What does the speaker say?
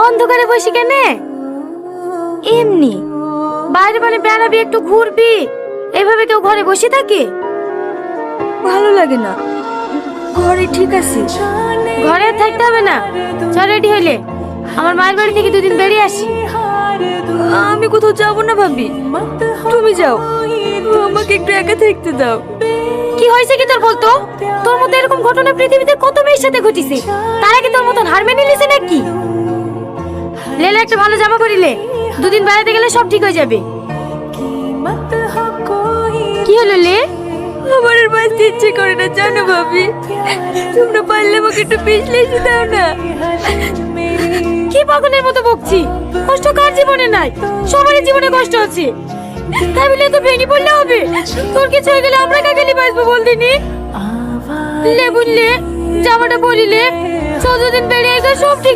অন্ধকারে বসে কেনে? এমনি বাইরে মানে বেড়াবি, একটু ঘুরবি, এভাবে কেউ ঘরে বসে থাকে? ভালো লাগে না, ঘরে ঠিক আছে। ঘরে আর থাকতে হবে না, চল রেডি হইলে আমার মায়ের বাড়ি থেকে দুদিন বেরিয়ে আসি। আমি কোথাও যাবো না ভাবি, তুমি যাও, আমাকে একটু একা থাকতে দাও। কি হয়েছে কি তোর বলতো? তোর মতো এরকম ঘটনা পৃথিবীতে কত মেয়ের সাথে ঘটেছে, তারা কি তোর মতন হার মেনে নিয়েছে নাকি? লেলে একটা ভালো জামা পরিলে দুদিন বেড়াতে গেলে সব ঠিক হয়ে যাবে। কি হলো লে? আমার আর বাঁচতে ইচ্ছে করে না জানো ভাবি, তোমরা পারলে আমাকে একটু পিছলে এসে দাও না। কি পাগলের মতো বকছি? কষ্ট কার জীবনে নাই? সবারই জীবনে কষ্ট আছে, তাই বলে তো ভেঙে পড়লে হবে? তোর কিছু হয়ে গেলে আমরা কাকে বাঁচবো বল দিনি? লে বুঝলে, জামাটা পরিলে 14 দিন বেরিয়ে গেলে সব ঠিক